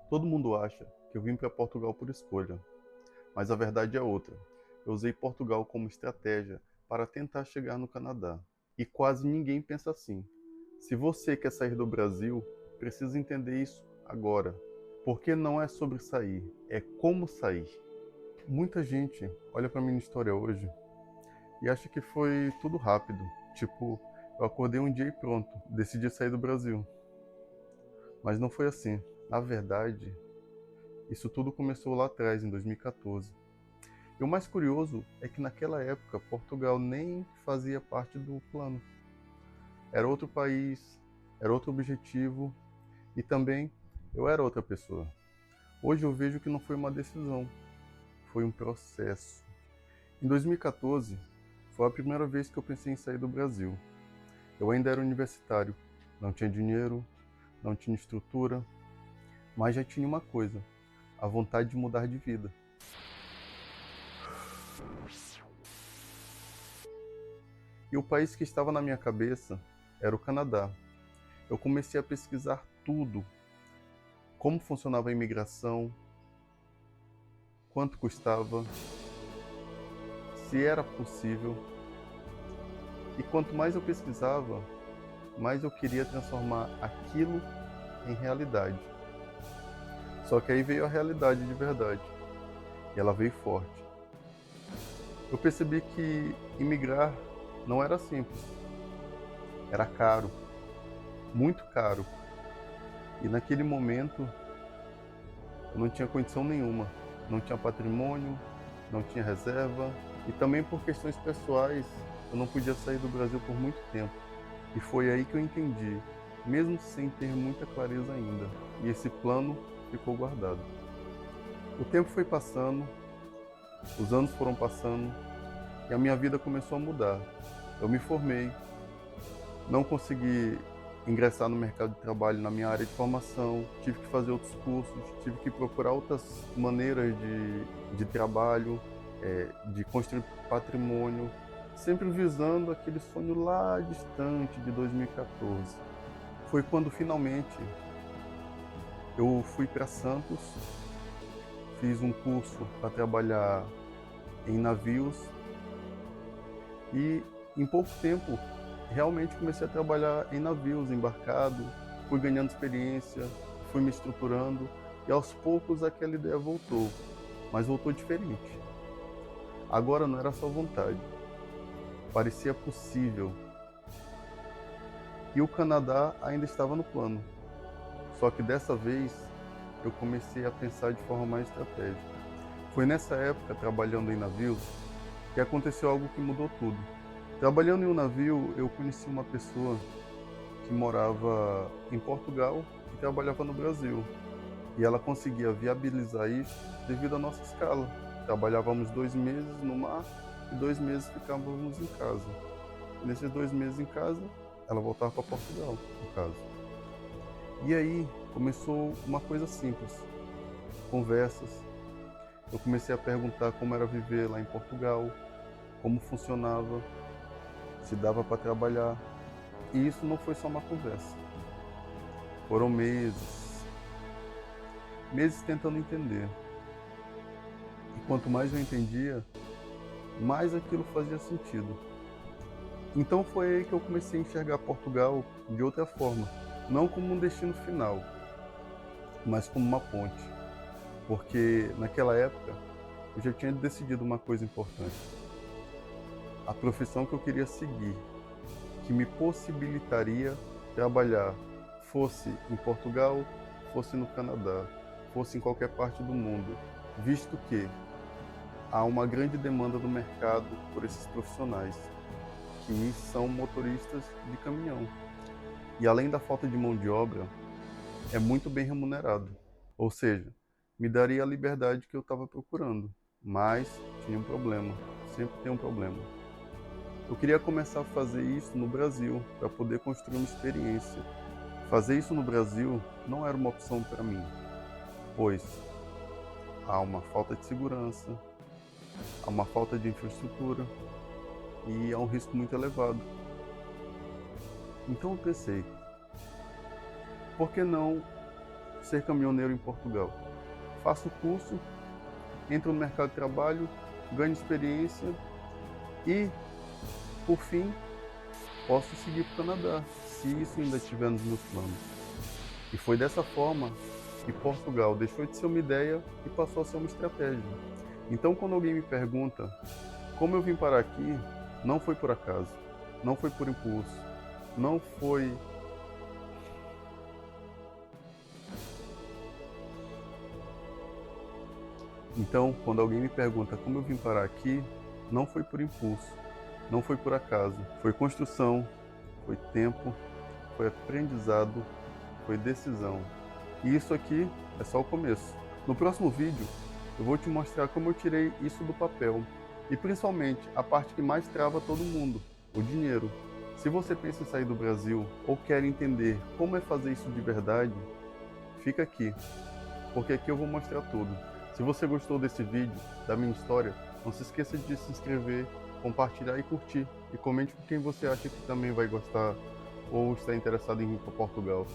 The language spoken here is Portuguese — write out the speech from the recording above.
Todo mundo acha que eu vim para Portugal por escolha, mas a verdade é outra. Eu usei Portugal como estratégia para tentar chegar no Canadá. E quase ninguém pensa assim. Se você quer sair do Brasil, precisa entender isso agora. Porque não é sobre sair, é como sair. Muita gente olha para minha história hoje e acha que foi tudo rápido. Tipo, eu acordei um dia e pronto, decidi sair do Brasil. Mas não foi assim. Na verdade, isso tudo começou lá atrás, em 2014. E o mais curioso é que naquela época Portugal nem fazia parte do plano. Era outro país, era outro objetivo e também eu era outra pessoa. Hoje eu vejo que não foi uma decisão, foi um processo. Em 2014 foi a primeira vez que eu pensei em sair do Brasil. Eu ainda era universitário, não tinha dinheiro, não tinha estrutura, mas já tinha uma coisa, a vontade de mudar de vida. E o país que estava na minha cabeça era o Canadá. Eu comecei a pesquisar tudo, como funcionava a imigração, quanto custava, se era possível. E quanto mais eu pesquisava, mais eu queria transformar aquilo em realidade. Só que aí veio a realidade de verdade, e ela veio forte. Eu percebi que imigrar não era simples, era caro, muito caro. E naquele momento eu não tinha condição nenhuma, não tinha patrimônio, não tinha reserva, e também por questões pessoais eu não podia sair do Brasil por muito tempo. E foi aí que eu entendi, mesmo sem ter muita clareza ainda, e esse plano ficou guardado. O tempo foi passando, os anos foram passando, e a minha vida começou a mudar. Eu me formei, não consegui ingressar no mercado de trabalho na minha área de formação, tive que fazer outros cursos, tive que procurar outras maneiras de trabalho, de construir patrimônio, sempre visando aquele sonho lá distante de 2014. Foi quando finalmente eu fui para Santos, fiz um curso para trabalhar em navios e em pouco tempo realmente comecei a trabalhar em navios, embarcado, fui ganhando experiência, fui me estruturando e aos poucos aquela ideia voltou, mas voltou diferente. Agora não era só vontade, parecia possível. E o Canadá ainda estava no plano, só que dessa vez eu comecei a pensar de forma mais estratégica. Foi nessa época, trabalhando em navios, que aconteceu algo que mudou tudo. Trabalhando em um navio, eu conheci uma pessoa que morava em Portugal e trabalhava no Brasil. E ela conseguia viabilizar isso devido à nossa escala. Trabalhávamos 2 meses no mar e 2 meses ficávamos em casa. E nesses 2 meses em casa, ela voltava para Portugal, no caso. E aí começou uma coisa simples, conversas. Eu comecei a perguntar como era viver lá em Portugal, como funcionava, se dava para trabalhar. E isso não foi só uma conversa. Foram meses, meses tentando entender. E quanto mais eu entendia, mais aquilo fazia sentido. Então foi aí que eu comecei a enxergar Portugal de outra forma, não como um destino final, mas como uma ponte. Porque naquela época eu já tinha decidido uma coisa importante. A profissão que eu queria seguir, que me possibilitaria trabalhar, fosse em Portugal, fosse no Canadá, fosse em qualquer parte do mundo, visto que há uma grande demanda do mercado por esses profissionais, que são motoristas de caminhão. E além da falta de mão de obra, é muito bem remunerado. Ou seja, me daria a liberdade que eu estava procurando, mas tinha um problema, sempre tem um problema. Eu queria começar a fazer isso no Brasil, para poder construir uma experiência. Fazer isso no Brasil não era uma opção para mim, pois há uma falta de segurança, há uma falta de infraestrutura e há um risco muito elevado. Então eu pensei, por que não ser caminhoneiro em Portugal. Faço o curso, entro no mercado de trabalho, ganho experiência e, por fim, posso seguir para o Canadá, se isso ainda estiver nos meus planos. E foi dessa forma que Portugal deixou de ser uma ideia e passou a ser uma estratégia. Então, quando alguém me pergunta como eu vim parar aqui, não foi por acaso, não foi por impulso, não foi... Então, quando alguém me pergunta como eu vim parar aqui, não foi por impulso, não foi por acaso, foi construção, foi tempo, foi aprendizado, foi decisão. E isso aqui é só o começo. No próximo vídeo, eu vou te mostrar como eu tirei isso do papel. E principalmente, a parte que mais trava todo mundo, o dinheiro. Se você pensa em sair do Brasil ou quer entender como é fazer isso de verdade, fica aqui, porque aqui eu vou mostrar tudo. Se você gostou desse vídeo, da minha história, não se esqueça de se inscrever, compartilhar e curtir. E comente com quem você acha que também vai gostar ou está interessado em vir para Portugal.